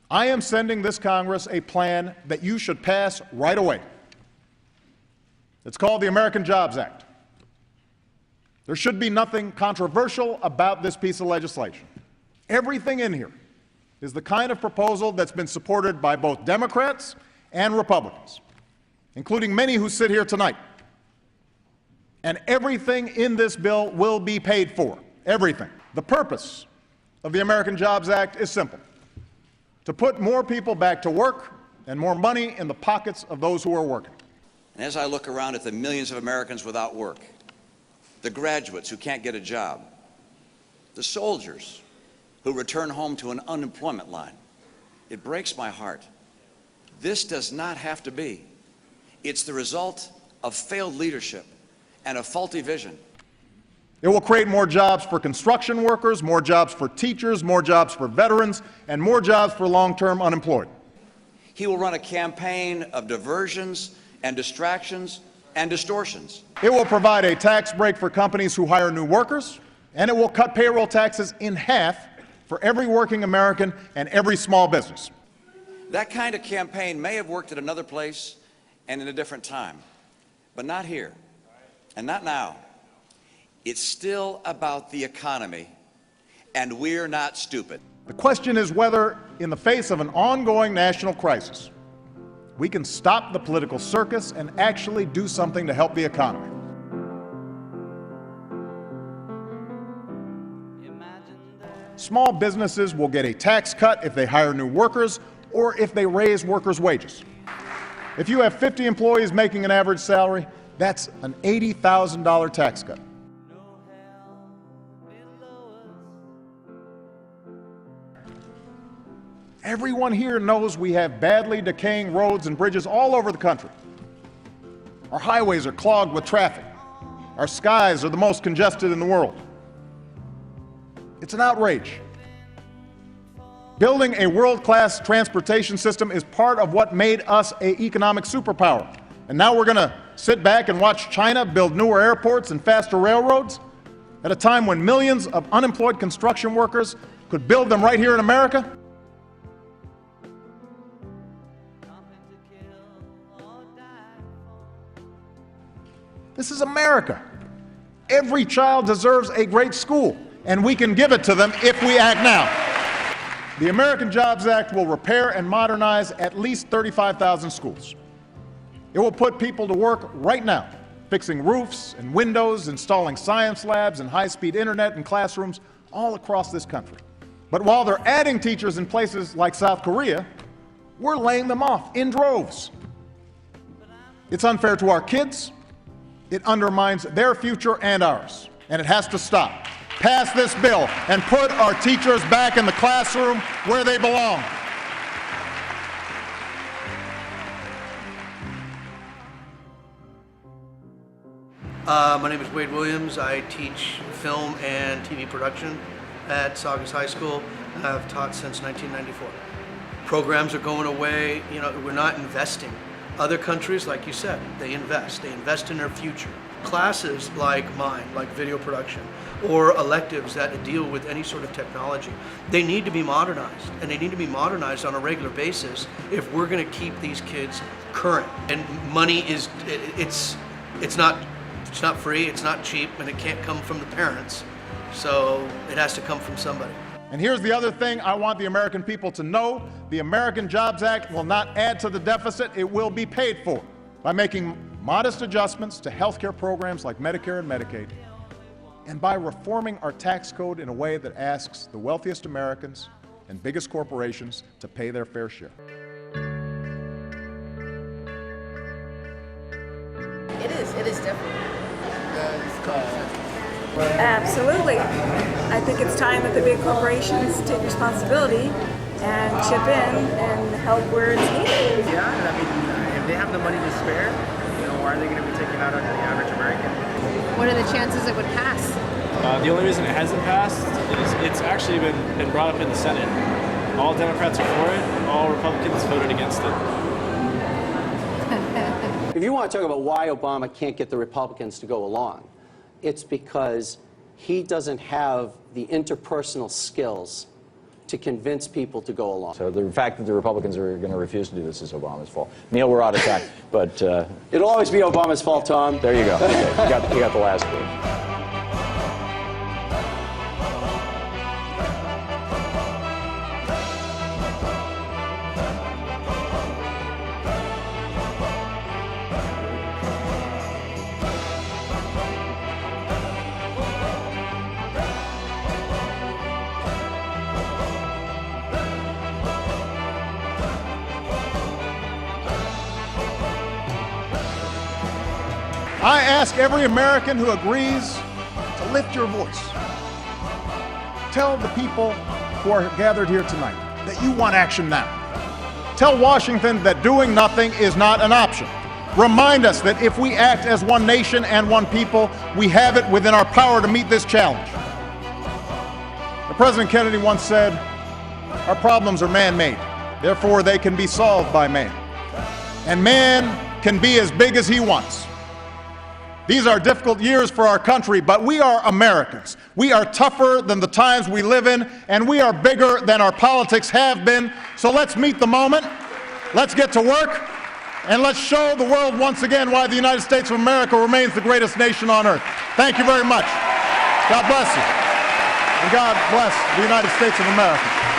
I am sending this Congress a plan that you should pass right away. It's called the American Jobs Act. There should be nothing controversial about this piece of legislation. Everything in here is the kind of proposal that's been supported by both Democrats and Republicans, including many who sit here tonight. And everything in this bill will be paid for. Everything. The purpose of the American Jobs Act is simple: to put more people back to work and more money in the pockets of those who are working. And as I look around at the millions of Americans without work, the graduates who can't get a job, the soldiers who return home to an unemployment line, it breaks my heart. This does not have to be. It's the result of failed leadership and a faulty vision. It will create more jobs for construction workers, more jobs for teachers, more jobs for veterans, and more jobs for long-term unemployed. He will run a campaign of diversions and distractions and distortions. It will provide a tax break for companies who hire new workers, and it will cut payroll taxes in half for every working American and every small business. That kind of campaign may have worked at another place and in a different time, but not here, and not now. It's still about the economy, and we're not stupid. The question is whether, in the face of an ongoing national crisis, we can stop the political circus and actually do something to help the economy. Small businesses will get a tax cut if they hire new workers or if they raise workers' wages. If you have 50 employees making an average salary, that's an $80,000 tax cut. Everyone here knows we have badly decaying roads and bridges all over the country. Our highways are clogged with traffic. Our skies are the most congested in the world. It's an outrage. Building a world-class transportation system is part of what made us an economic superpower. And now we're going to sit back and watch China build newer airports and faster railroads at a time when millions of unemployed construction workers could build them right here in America? This is America. Every child deserves a great school, and we can give it to them if we act now. The American Jobs Act will repair and modernize at least 35,000 schools. It will put people to work right now, fixing roofs and windows, installing science labs and high-speed internet in classrooms all across this country. But while they're adding teachers in places like South Korea, we're laying them off in droves. It's unfair to our kids. It undermines their future and ours, and it has to stop. Pass this bill and put our teachers back in the classroom where they belong. My name is Wade Williams. I teach film and TV production at Saugus High School. I've taught since 1994. Programs are going away. You know, we're not investing. Other countries, like you said, they invest in their future. Classes like mine, like video production, or electives that deal with any sort of technology, they need to be modernized, and they need to be modernized on a regular basis if we're going to keep these kids current. And money is, it's not free, it's not cheap, and it can't come from the parents. So it has to come from somebody. And here's the other thing I want the American people to know. The American Jobs Act will not add to the deficit. It will be paid for by making modest adjustments to health care programs like Medicare and Medicaid, and by reforming our tax code in a way that asks the wealthiest Americans and biggest corporations to pay their fair share. It is definitely. Absolutely. I think it's time that the big corporations take responsibility and chip in and help where it's needed. Yeah, I mean, if they have the money to spare, you know, why are they going to be taking out on the average American? What are the chances it would pass? The only reason it hasn't passed is it's actually been brought up in the Senate. All Democrats are for it, all Republicans voted against it. If you want to talk about why Obama can't get the Republicans to go along, it's because he doesn't have the interpersonal skills to convince people to go along. So the fact that the Republicans are going to refuse to do this is Obama's fault. Neil, we're out of time, but It'll always be Obama's fault, Tom. there you go. Okay, you got the last word. I ask every American who agrees to lift your voice. Tell the people who are gathered here tonight that you want action now. Tell Washington that doing nothing is not an option. Remind us that if we act as one nation and one people, we have it within our power to meet this challenge. President Kennedy once said, "Our problems are man-made, therefore they can be solved by man. And man can be as big as he wants." These are difficult years for our country, but we are Americans. We are tougher than the times we live in, and we are bigger than our politics have been. So let's meet the moment, let's get to work, and let's show the world once again why the United States of America remains the greatest nation on earth. Thank you very much. God bless you. And God bless the United States of America.